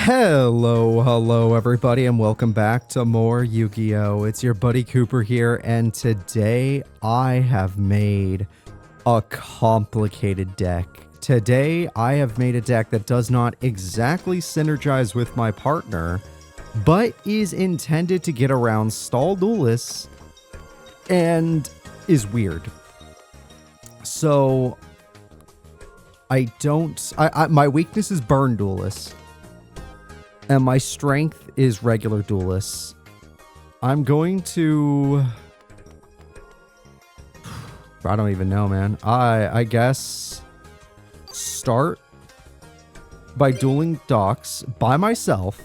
Hello everybody, and welcome back to more Yu-Gi-Oh! It's your buddy Cooper here, and today I have made a complicated deck. Today I have made a deck that does not exactly synergize with my partner, but is intended to get around stall duelists and is weird. So my weakness is burn duelists. And my strength is regular duelists. I'm going to... I don't even know, man. I guess start by dueling docks by myself.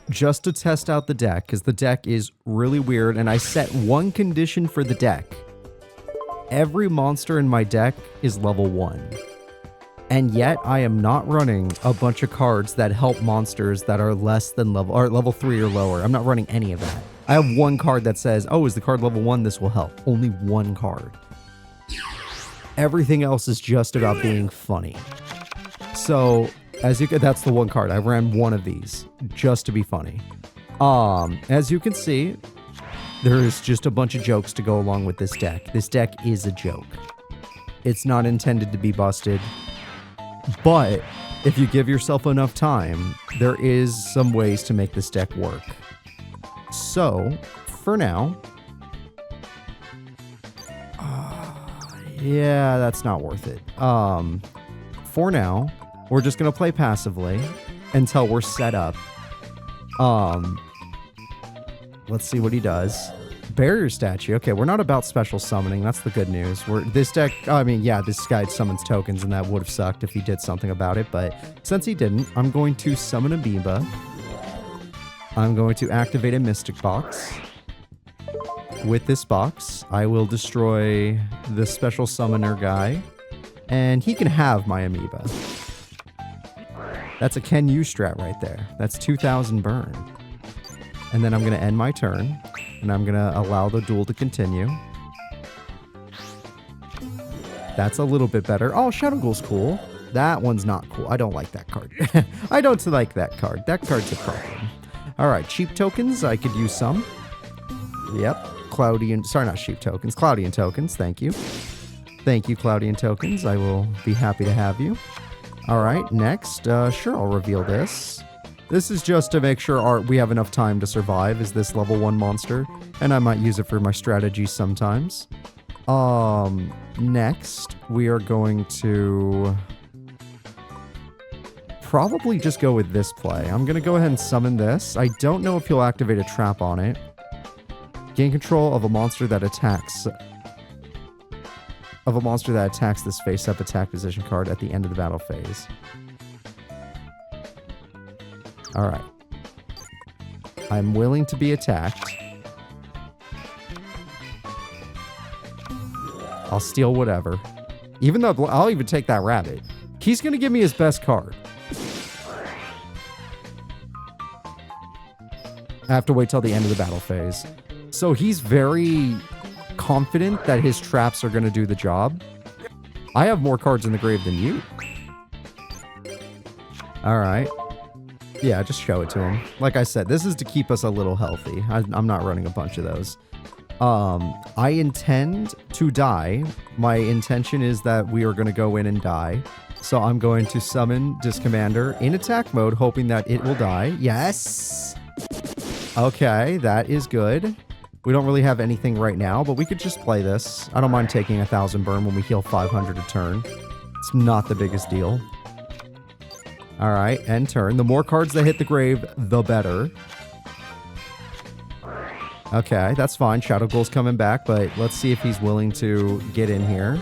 Just to test out the deck, because the deck is really weird. And I set one condition for the deck. Every monster in my deck is level 1. And yet, I am not running a bunch of cards that help monsters that are less than level 3 or lower. I'm not running any of that. I have one card that says, oh, is the card level 1? This will help. Only one card. Everything else is just about being funny. So, that's the one card. I ran one of these just to be funny. As you can see, there's just a bunch of jokes to go along with this deck. This deck is a joke. It's not intended to be busted. But if you give yourself enough time, there is some ways to make this deck work. So, for now... yeah, that's not worth it. For now, we're just going to play passively until we're set up. Let's see what he does. Barrier statue. Okay, we're not about special summoning. That's the good news. This deck, I mean, yeah, this guy summons tokens, and that would have sucked if he did something about it. But since he didn't, I'm going to summon Amoeba. I'm going to activate a Mystic Box. With this box, I will destroy the special summoner guy, and he can have my Amoeba. That's a Ken U strat right there. That's 2,000 burn. And then I'm going to end my turn. And I'm going to allow the duel to continue. That's a little bit better. Oh, Shadow Ghoul's cool. That one's not cool. I don't like that card. I don't like that card. That card's a problem. All right, cheap tokens. I could use some. Yep. Sorry, not cheap tokens. Cloudian tokens. Thank you. Thank you, Cloudian tokens. I will be happy to have you. All right, next. Sure, I'll reveal this. This is just to make sure we have enough time to survive as this level 1 monster, and I might use it for my strategy sometimes. Next, we are going to probably just go with this play. I'm going to go ahead and summon this. I don't know if he'll activate a trap on it. Gain control of a monster that attacks... this face-up attack position card at the end of the battle phase. Alright. I'm willing to be attacked. I'll steal whatever. Even though I'll even take that rabbit. He's going to give me his best card. I have to wait till the end of the battle phase. So he's very confident that his traps are going to do the job. I have more cards in the grave than you. Alright. Yeah, just show it to him. Like I said, this is to keep us a little healthy. I'm not running a bunch of those. I intend to die. My intention is that we are going to go in and die. So I'm going to summon Discommander in attack mode, hoping that it will die. Yes! Okay, that is good. We don't really have anything right now, but we could just play this. I don't mind taking 1,000 burn when we heal 500 a turn. It's not the biggest deal. Alright, end turn. The more cards that hit the grave, the better. Okay, that's fine. Shadow Ghoul's coming back, but let's see if he's willing to get in here.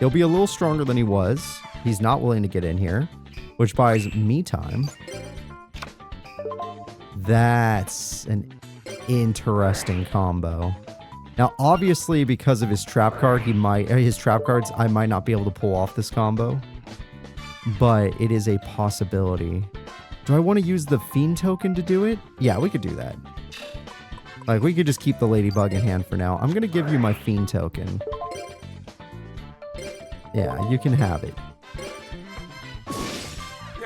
He'll be a little stronger than he was. He's not willing to get in here, which buys me time. That's an interesting combo. Now, obviously, because of his trap card, his trap cards, I might not be able to pull off this combo. But it is a possibility. Do I want to use the Fiend token to do it? Yeah, we could do that. Like, we could just keep the Ladybug in hand for now. I'm going to give you my Fiend token. Yeah, you can have it.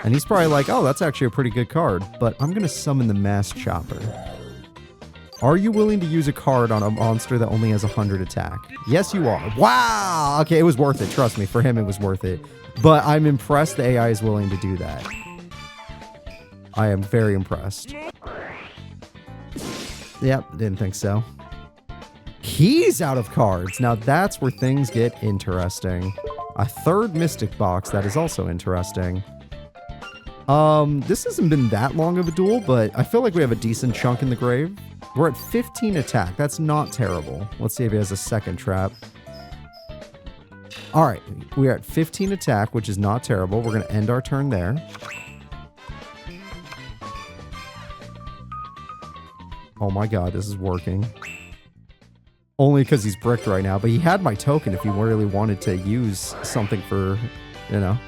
And he's probably like, oh, that's actually a pretty good card. But I'm going to summon the Mass Chopper. Are you willing to use a card on a monster that only has 100 attack? Yes, you are. Wow! Okay, it was worth it. Trust me. For him, it was worth it. But I'm impressed the AI is willing to do that. I am very impressed. Yep, didn't think so. He's out of cards. Now that's where things get interesting. A third Mystic Box, that is also interesting. This hasn't been that long of a duel, but I feel like we have a decent chunk in the grave. We're at 15 attack. That's not terrible. Let's see if he has a second trap. All right, we are at 15 attack, which is not terrible. We're going to end our turn there. Oh my god, this is working. Only because he's bricked right now, but he had my token if he really wanted to use something for, you know,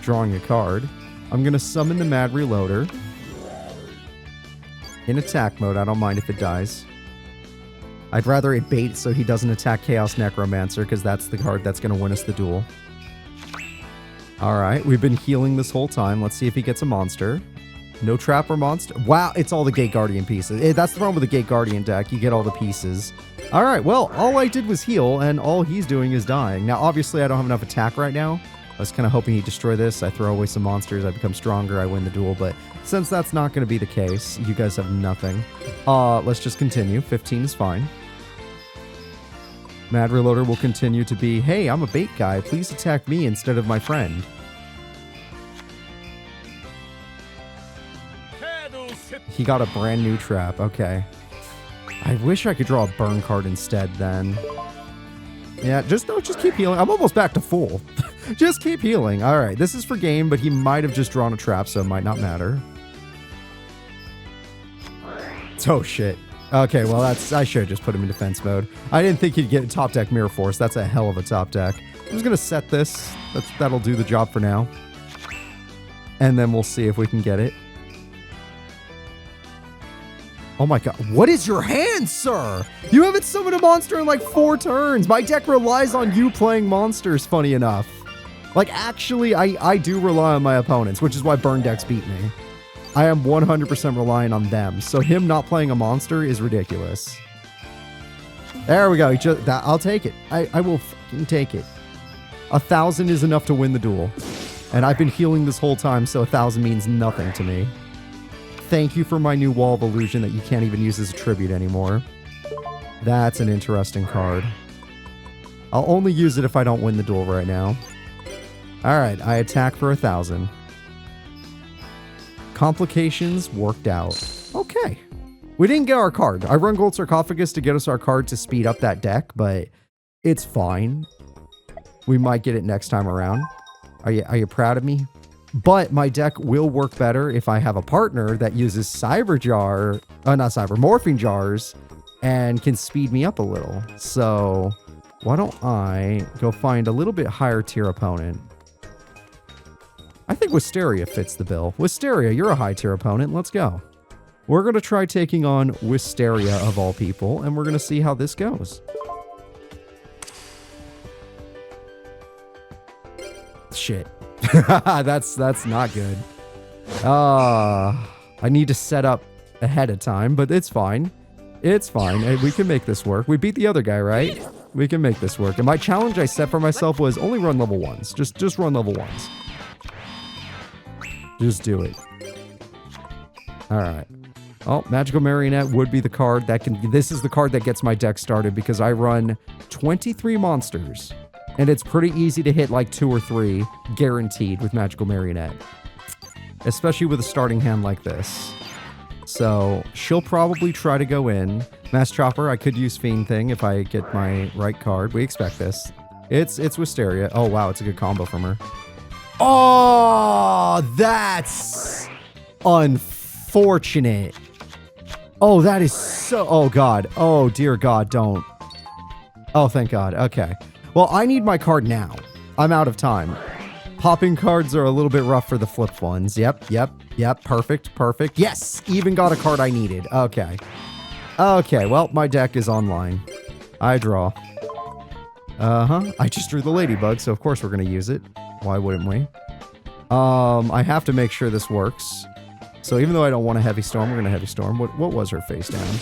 drawing a card. I'm going to summon the Mad Reloader. In attack mode, I don't mind if it dies. I'd rather it bait so he doesn't attack Chaos Necromancer, because that's the card that's going to win us the duel. Alright, we've been healing this whole time. Let's see if he gets a monster. No trap or monster. Wow, it's all the Gate Guardian pieces. That's the problem with the Gate Guardian deck. You get all the pieces. Alright, well, all I did was heal, and all he's doing is dying. Now, obviously, I don't have enough attack right now. I was kind of hoping he'd destroy this. I throw away some monsters, I become stronger, I win the duel, but since that's not going to be the case, you guys have nothing. Let's just continue. 15 is fine. Mad Reloader will continue to be, hey, I'm a bait guy. Please attack me instead of my friend. He got a brand new trap. Okay. I wish I could draw a burn card instead then. Yeah, just keep healing. I'm almost back to full. Just keep healing. All right, this is for game, but he might have just drawn a trap, so it might not matter. Oh, shit. Okay, well, I should have just put him in defense mode. I didn't think he'd get a top deck Mirror Force. That's a hell of a top deck. I'm just going to set this. That'll do the job for now. And then we'll see if we can get it. Oh my god. What is your hand, sir? You haven't summoned a monster in like 4 turns. My deck relies on you playing monsters, funny enough. Like, actually, I do rely on my opponents, which is why burn decks beat me. I am 100% relying on them. So him not playing a monster is ridiculous. There we go. I'll take it. I will fucking take it. 1,000 is enough to win the duel. And I've been healing this whole time, so 1,000 means nothing to me. Thank you for my new Wall of Illusion that you can't even use as a tribute anymore. That's an interesting card. I'll only use it if I don't win the duel right now. Alright, I attack for 1,000. Complications worked out. Okay. We didn't get our card. I run Gold Sarcophagus to get us our card to speed up that deck, but it's fine. We might get it next time around. Are you proud of me? But my deck will work better if I have a partner that uses Morphine Jars and can speed me up a little. So why don't I go find a little bit higher tier opponent? I think Wisteria fits the bill. Wisteria, you're a high tier opponent. Let's go. We're going to try taking on Wisteria of all people, and we're going to see how this goes. Shit. That's not good. I need to set up ahead of time, but it's fine. It's fine. We can make this work. We beat the other guy, right? We can make this work. And my challenge I set for myself was only run level 1s. Just run level 1s. Just do it. Alright. Oh, Magical Marionette would be the card that can... This is the card that gets my deck started because I run 23 monsters. And it's pretty easy to hit like 2 or 3, guaranteed, with Magical Marionette. Especially with a starting hand like this. So, she'll probably try to go in. Mass Chopper, I could use Fiend Thing if I get my right card. We expect this. It's Wisteria. Oh, wow, it's a good combo from her. Oh, that's unfortunate. Oh, that is so... Oh, God. Oh, dear God, don't. Oh, thank God. Okay. Well, I need my card now. I'm out of time. Popping cards are a little bit rough for the flipped ones. Yep. Perfect. Yes! Even got a card I needed. Okay. Okay, well, my deck is online. I draw. I just drew the Ladybug, so of course we're going to use it. Why wouldn't we? I have to make sure this works. So even though I don't want a heavy storm, we're going to heavy storm. What was her face down?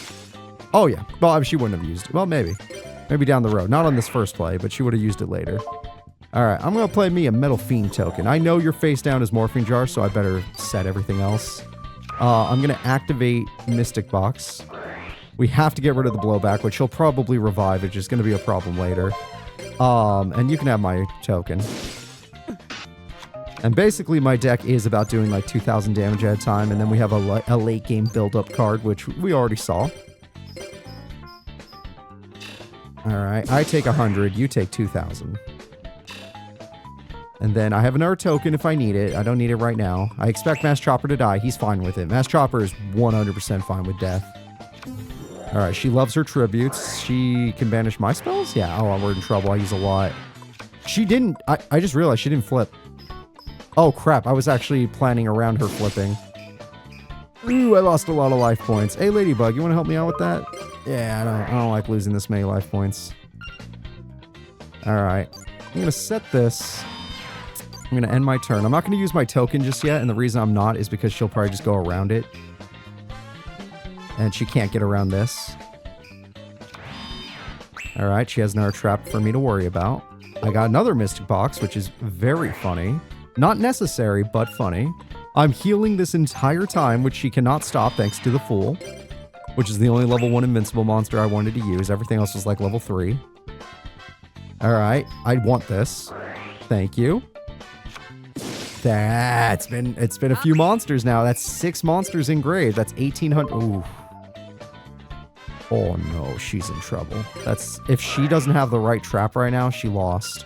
Oh, yeah. Well, she wouldn't have used it. Well, maybe. Maybe down the road. Not on this first play, but she would have used it later. All right, I'm going to play me a Metal Fiend token. I know your face down is Morphine Jar, so I better set everything else. I'm going to activate Mystic Box. We have to get rid of the blowback, which he'll probably revive. It's just going to be a problem later. And you can have my token. And basically, my deck is about doing like 2,000 damage at a time, and then we have a late game build-up card, which we already saw. All right, I take 100, you take 2,000. And then I have another token if I need it. I don't need it right now. I expect Mass Chopper to die. He's fine with it. Mass Chopper is 100% fine with death. All right, she loves her tributes. She can banish my spells? Yeah, oh, we're in trouble. I use a lot. She didn't... I just realized she didn't flip. Oh, crap. I was actually planning around her flipping. Ooh, I lost a lot of life points. Hey, Ladybug, you want to help me out with that? Yeah, I don't like losing this many life points. All right. I'm going to set this... I'm going to end my turn. I'm not going to use my token just yet, and the reason I'm not is because she'll probably just go around it. And she can't get around this. Alright, she has another trap for me to worry about. I got another Mystic Box, which is very funny. Not necessary, but funny. I'm healing this entire time, which she cannot stop thanks to the Fool. Which is the only level 1 invincible monster I wanted to use. Everything else was like level 3. Alright, I want this. Thank you. It's been a few monsters now. That's 6 monsters engraved. That's 1,800. Ooh. Oh no, she's in trouble. That's if she doesn't have the right trap right now, she lost.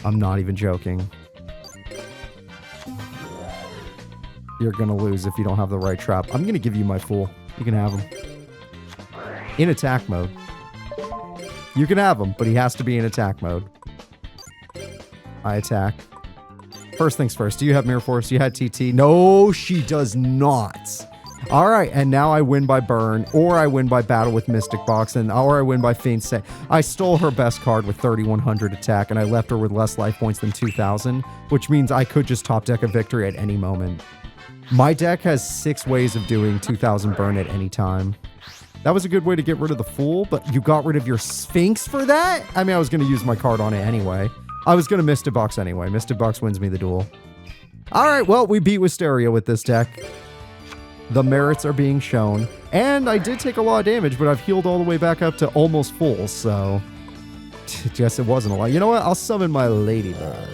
I'm not even joking. You're gonna lose if you don't have the right trap. I'm gonna give you my Fool. You can have him. In attack mode. You can have him, but he has to be in attack mode. I attack. First things first, do you have Mirror Force? You had TT? No, she does not. All right, and now I win by burn, or I win by battle with Mystic Box, or I win by Feint Say. I stole her best card with 3,100 attack, and I left her with less life points than 2,000, which means I could just top deck a victory at any moment. My deck has 6 ways of doing 2,000 burn at any time. That was a good way to get rid of the Fool, but you got rid of your Sphinx for that? I mean, I was going to use my card on it anyway. I was going to Mystic Box anyway. Mystic Box wins me the duel. All right, well, we beat Wisteria with this deck. The merits are being shown. And I did take a lot of damage, but I've healed all the way back up to almost full, so... Guess it wasn't a lot. You know what? I'll summon my Ladybug.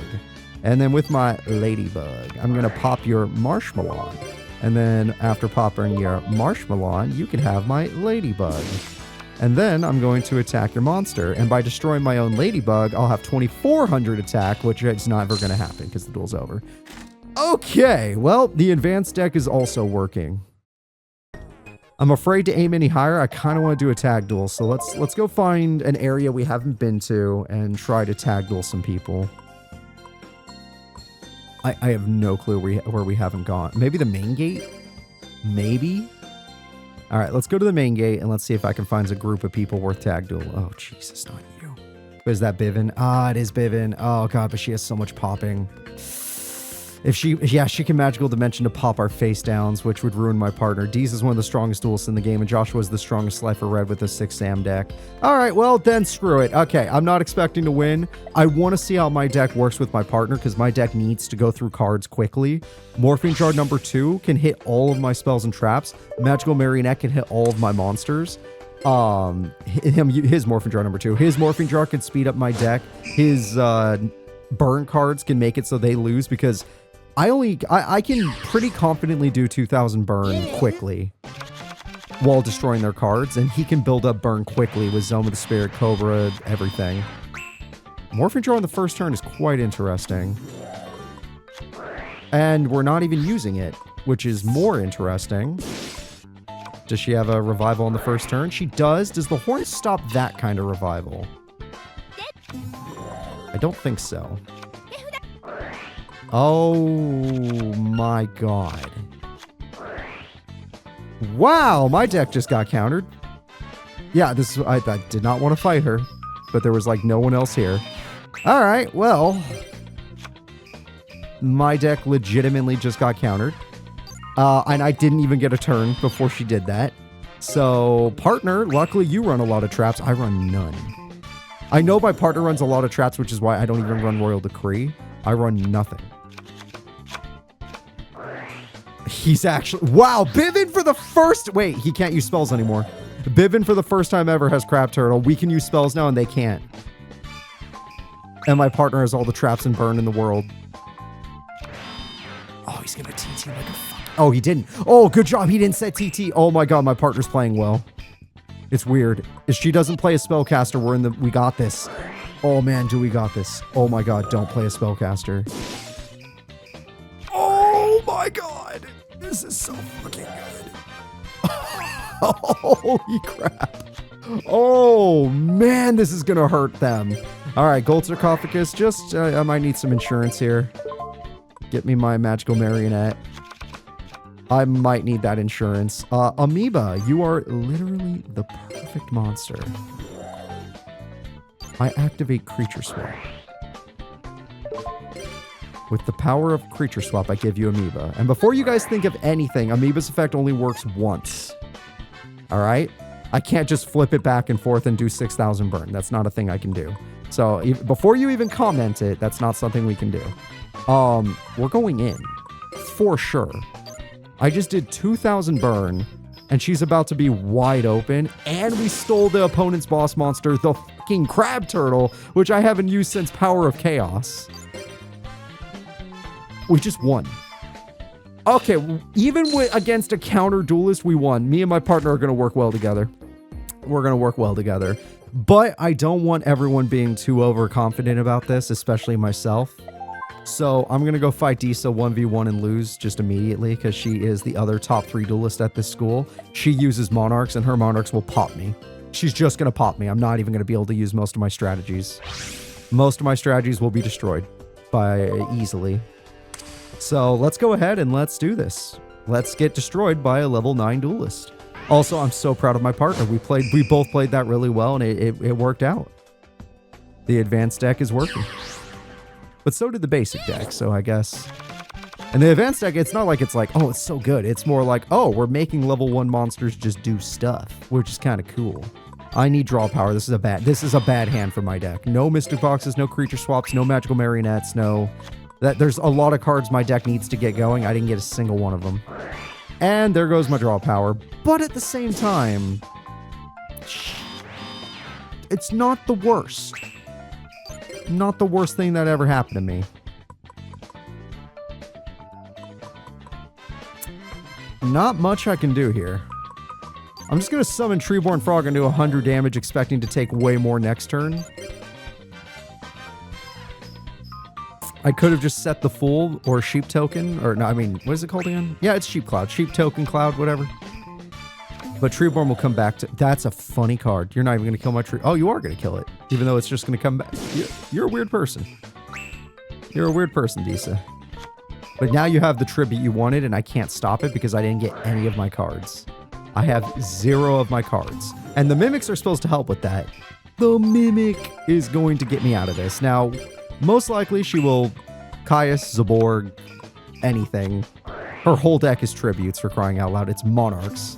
And then with my Ladybug, I'm going to pop your Marshmallow. And then after popping your Marshmallow, you can have my Ladybug. And then I'm going to attack your monster. And by destroying my own Ladybug, I'll have 2,400 attack, which is never going to happen because the duel's over. Okay, well, the advanced deck is also working. I'm afraid to aim any higher. I kind of want to do a tag duel. So let's go find an area we haven't been to and try to tag duel some people. I have no clue where we haven't gone. Maybe the main gate? Maybe? All right, let's go to the main gate and let's see if I can find a group of people worth tag duel. Oh, Jesus, not you. Is that Bivin? Ah, it is Bivin. Oh, God, but she has so much popping. If she can magical dimension to pop our face downs, which would ruin my partner. Diesa is one of the strongest duelists in the game, and Joshua is the strongest Slifer Red with a 6 Sam deck. All right, well, then screw it. Okay, I'm not expecting to win. I want to see how my deck works with my partner, because my deck needs to go through cards quickly. Morphine Jar number 2 can hit all of my spells and traps. Magical Marionette can hit all of my monsters. His Morphine Jar number 2. His Morphine Jar can speed up my deck. His burn cards can make it so they lose, because... I can pretty confidently do 2,000 burn quickly while destroying their cards, and he can build up burn quickly with Zone of the Spirit, Cobra, everything. Morphine Jar on the first turn is quite interesting. And we're not even using it, which is more interesting. Does she have a revival on the first turn? She does. Does the horn stop that kind of revival? I don't think so. Oh my God. Wow, my deck just got countered. Yeah, I did not want to fight her, but there was like no one else here. All right, well. My deck legitimately just got countered. And I didn't even get a turn before she did that. So, partner, luckily you run a lot of traps. I run none. I know my partner runs a lot of traps, which is why I don't even run Royal Decree. I run nothing. He's actually... Wow, Bivin for the first... Wait, he can't use spells anymore. Bivin for the first time ever has Crab Turtle. We can use spells now and they can't. And my partner has all the traps and burn in the world. Oh, he's gonna TT like a fuck. Oh, he didn't. Oh, good job. He didn't set TT. Oh my god, my partner's playing well. It's weird. If she doesn't play a spellcaster, we got this. Oh man, do we got this. Oh my god, don't play a spellcaster. Oh my god. This is so fucking good. Holy crap. Oh man, this is gonna hurt them. Alright, Gold Sarcophagus. Just, I might need some insurance here. Get me my magical marionette. I might need that insurance. Amoeba, you are literally the perfect monster. I activate Creature Swap. With the power of Creature Swap, I give you Amoeba. And before you guys think of anything, Amoeba's effect only works once. Alright? I can't just flip it back and forth and do 6,000 burn. That's not a thing I can do. So, before you even comment it, that's not something we can do. We're going in. For sure. I just did 2,000 burn, and she's about to be wide open, and we stole the opponent's boss monster, the fucking Crab Turtle, which I haven't used since Power of Chaos. We just won. Okay, even against a counter duelist, we won. Me and my partner are going to work well together. We're going to work well together. But I don't want everyone being too overconfident about this, especially myself. So I'm going to go fight Diesa 1v1 and lose just immediately because she is the other top 3 duelist at this school. She uses Monarchs and her Monarchs will pop me. She's just going to pop me. I'm not even going to be able to use most of my strategies. Most of my strategies will be destroyed by easily. So let's go ahead and let's do this. Let's get destroyed by a level 9 duelist. Also, I'm so proud of my partner. We both played that really well and it worked out. The advanced deck is working. But so did the basic deck, so I guess... And the advanced deck, it's not like it's like, oh, it's so good. It's more like, oh, we're making level 1 monsters just do stuff, which is kind of cool. I need draw power. This is a bad hand for my deck. No Mystic Boxes, no creature swaps, no magical marionettes, no... There's a lot of cards my deck needs to get going. I didn't get a single one of them. And there goes my draw power. But at the same time, it's not the worst. Not the worst thing that ever happened to me. Not much I can do here. I'm just going to summon Treeborn Frog and do 100 damage, expecting to take way more next turn. I could have just set the Fool or Sheep Token, or no, I mean, what is it called again? Yeah, it's Sheep Cloud. Sheep Token Cloud, whatever. But Treeborn will come back to... That's a funny card. You're not even going to kill my tree... Oh, you are going to kill it. Even though it's just going to come back. You're a weird person. You're a weird person, Diesa. But now you have the tribute you wanted, and I can't stop it because I didn't get any of my cards. I have 0 of my cards. And the Mimics are supposed to help with that. The Mimic is going to get me out of this. Now... Most likely she will Caius, Zaborg, anything. Her whole deck is tributes, for crying out loud. It's Monarchs.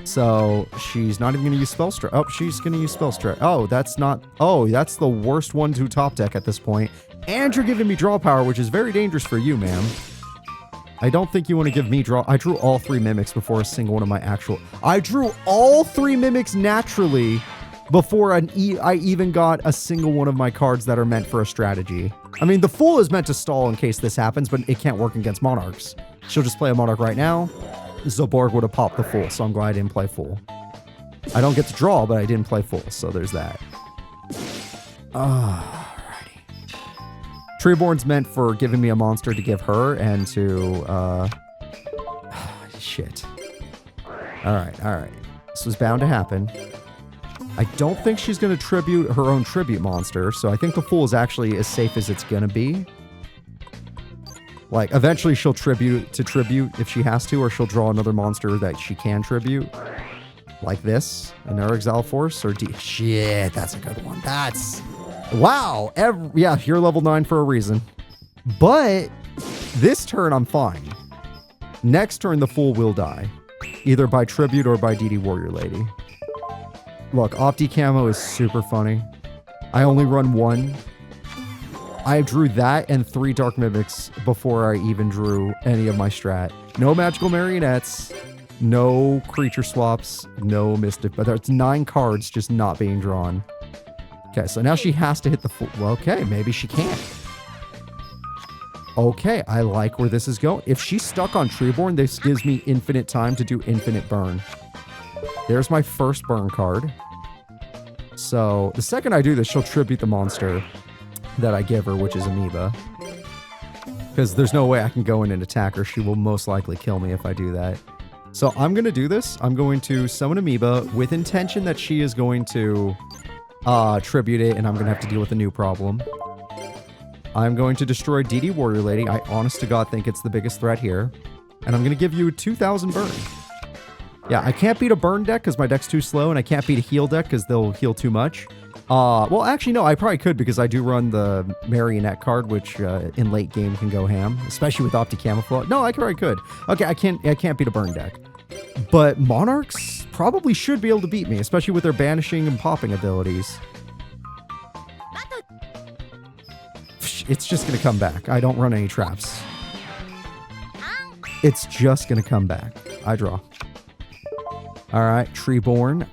So she's not even going to use Spell Strike. Oh, she's going to use Spell Strike. Oh, that's not... Oh, that's the worst 1-2 top deck at this point. And you're giving me draw power, which is very dangerous for you, ma'am. I don't think you want to give me draw... I drew all 3 Mimics before a single one of my actual... I drew all 3 Mimics naturally... before I even got a single one of my cards that are meant for a strategy. I mean, the Fool is meant to stall in case this happens, but it can't work against Monarchs. She'll just play a Monarch right now. Zaborg would have popped the Fool, so I'm glad I didn't play Fool. I don't get to draw, but I didn't play Fool, so there's that. Alrighty. Treeborn's meant for giving me a monster to give her and to, shit. Alright. This was bound to happen. I don't think she's going to tribute her own tribute monster, so I think the Fool is actually as safe as it's going to be. Like, eventually she'll tribute if she has to, or she'll draw another monster that she can tribute. Like this, an Exile Force, or Shit, that's a good one. That's... Wow! Yeah, you're level 9 for a reason. But this turn, I'm fine. Next turn, the Fool will die. Either by Tribute or by DD Warrior Lady. Look, Opti Camo is super funny. I only run one. I drew that and 3 Dark Mimics before I even drew any of my strat. No Magical Marionettes. No creature swaps. No Mystic. But there's 9 cards just not being drawn. Okay, so now she has to hit the Fool. Well, okay, maybe she can't. Okay, I like where this is going. If she's stuck on Treeborn, this gives me infinite time to do infinite burn. There's my first burn card. So the second I do this, she'll tribute the monster that I give her, which is Amoeba. Because there's no way I can go in and attack her. She will most likely kill me if I do that. So I'm going to do this. I'm going to summon Amoeba with intention that she is going to tribute it, and I'm going to have to deal with a new problem. I'm going to destroy DD Warrior Lady. I honest to God think it's the biggest threat here. And I'm going to give you 2,000 burn. Yeah, I can't beat a burn deck because my deck's too slow, and I can't beat a heal deck because they'll heal too much. Well, actually, no, I probably could because I do run the Marionette card, which in late game can go ham, especially with Opti Camouflage. No, I probably could. Okay, I can't beat a burn deck. But Monarchs probably should be able to beat me, especially with their banishing and popping abilities. It's just going to come back. I don't run any traps. It's just going to come back. I draw. All right, Treeborn.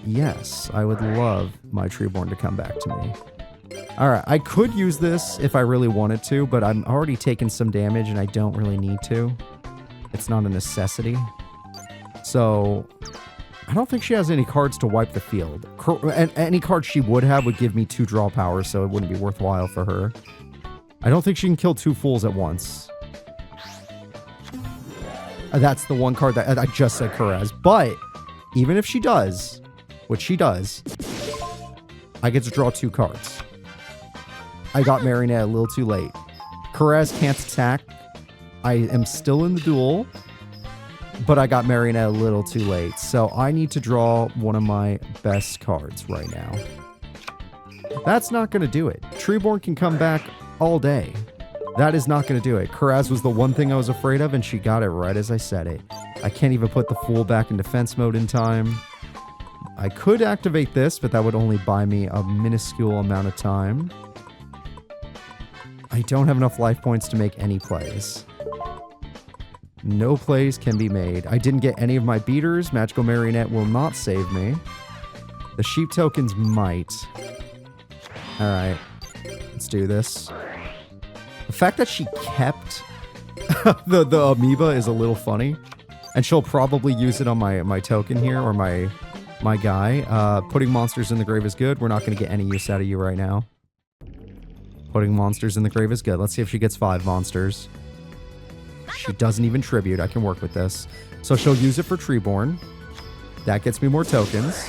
Yes, I would love my Treeborn to come back to me. All right, I could use this if I really wanted to, but I'm already taking some damage and I don't really need to. It's not a necessity. So, I don't think she has any cards to wipe the field. And any card she would have would give me 2 draw power, so it wouldn't be worthwhile for her. I don't think she can kill 2 fools at once. That's the one card that I just said Karez. But even if she does, which she does, I get to draw 2 cards. I got Marionette a little too late. Karez can't attack. I am still in the duel, but I got Marionette a little too late. So I need to draw one of my best cards right now. That's not going to do it. Treeborn can come back all day. That is not going to do it. Karez was the one thing I was afraid of, and she got it right as I said it. I can't even put the Fool back in defense mode in time. I could activate this, but that would only buy me a minuscule amount of time. I don't have enough life points to make any plays. No plays can be made. I didn't get any of my beaters. Magical Marionette will not save me. The sheep tokens might. Alright. Let's do this. The fact that she kept the amoeba is a little funny. And she'll probably use it on my token here, or my guy. Putting monsters in the grave is good. We're not going to get any use out of you right now. Putting monsters in the grave is good. Let's see if she gets 5 monsters. She doesn't even tribute. I can work with this. So she'll use it for Treeborn. That gets me more tokens.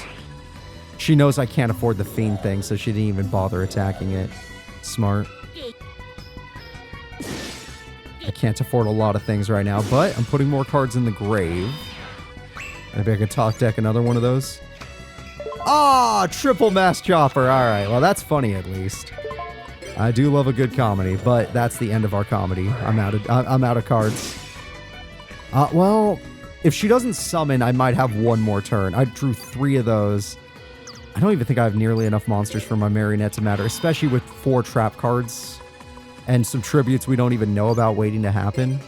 She knows I can't afford the Fiend thing, so she didn't even bother attacking it. Smart. I can't afford a lot of things right now, but I'm putting more cards in the grave. Maybe I could talk deck another one of those. Ah, triple mass chopper. All right, well, that's funny at least. I do love a good comedy, but that's the end of our comedy. I'm out of cards. Well, if she doesn't summon, I might have one more turn. I drew 3 of those. I don't even think I have nearly enough monsters for my Marionette to matter, especially with 4 trap cards and some tributes we don't even know about waiting to happen.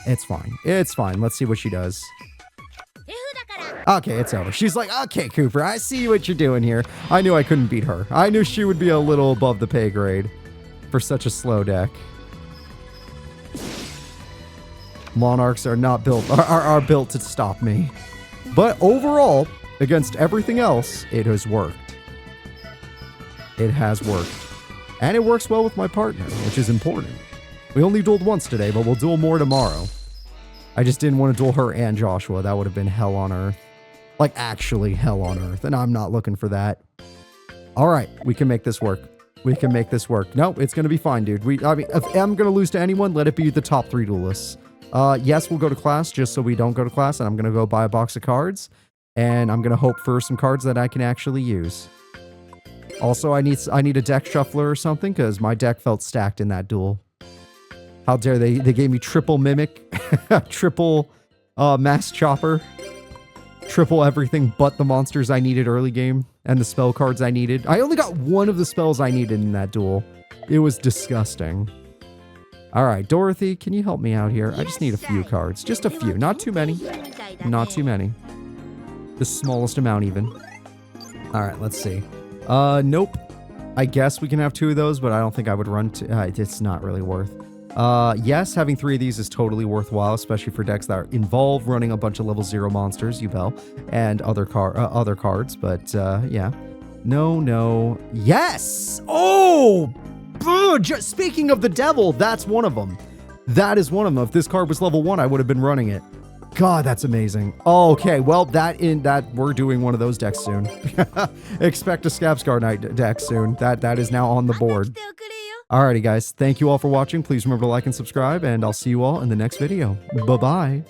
It's fine. It's fine. Let's see what she does. Okay, it's over. She's like, okay, Cooper, I see what you're doing here. I knew I couldn't beat her. I knew she would be a little above the pay grade for such a slow deck. Monarchs are not built, are built to stop me. But overall, against everything else, it has worked. It has worked. And it works well with my partner, which is important. We only dueled once today, but we'll duel more tomorrow. I just didn't want to duel her and Joshua. That would have been hell on earth. Like, actually hell on earth. And I'm not looking for that. All right, we can make this work. We can make this work. No, it's going to be fine, dude. I mean, if I'm going to lose to anyone, let it be the top 3 duelists. Yes, we'll go to class just so we don't go to class. And I'm going to go buy a box of cards. And I'm going to hope for some cards that I can actually use. Also, I need a deck shuffler or something because my deck felt stacked in that duel. How dare they? They gave me triple mimic, triple mass chopper, triple everything but the monsters I needed early game and the spell cards I needed. I only got one of the spells I needed in that duel. It was disgusting. All right, Dorothy, can you help me out here? I just need a few cards. Just a few. Not too many. Not too many. The smallest amount even. All right, let's see. Nope. I guess we can have 2 of those, but I don't think I would run to... it's not really worth. Yes, having 3 of these is totally worthwhile, especially for decks that involve running a bunch of level 0 monsters, you bell, and other cards, but, yeah. No. Yes! Oh! Just speaking of the devil, that's one of them. That is one of them. If this card was level 1, I would have been running it. God, that's amazing. Okay, well, we're doing one of those decks soon. Expect a Scabscar Knight deck soon. That is now on the board. Alrighty, guys. Thank you all for watching. Please remember to like and subscribe, and I'll see you all in the next video. Bye-bye.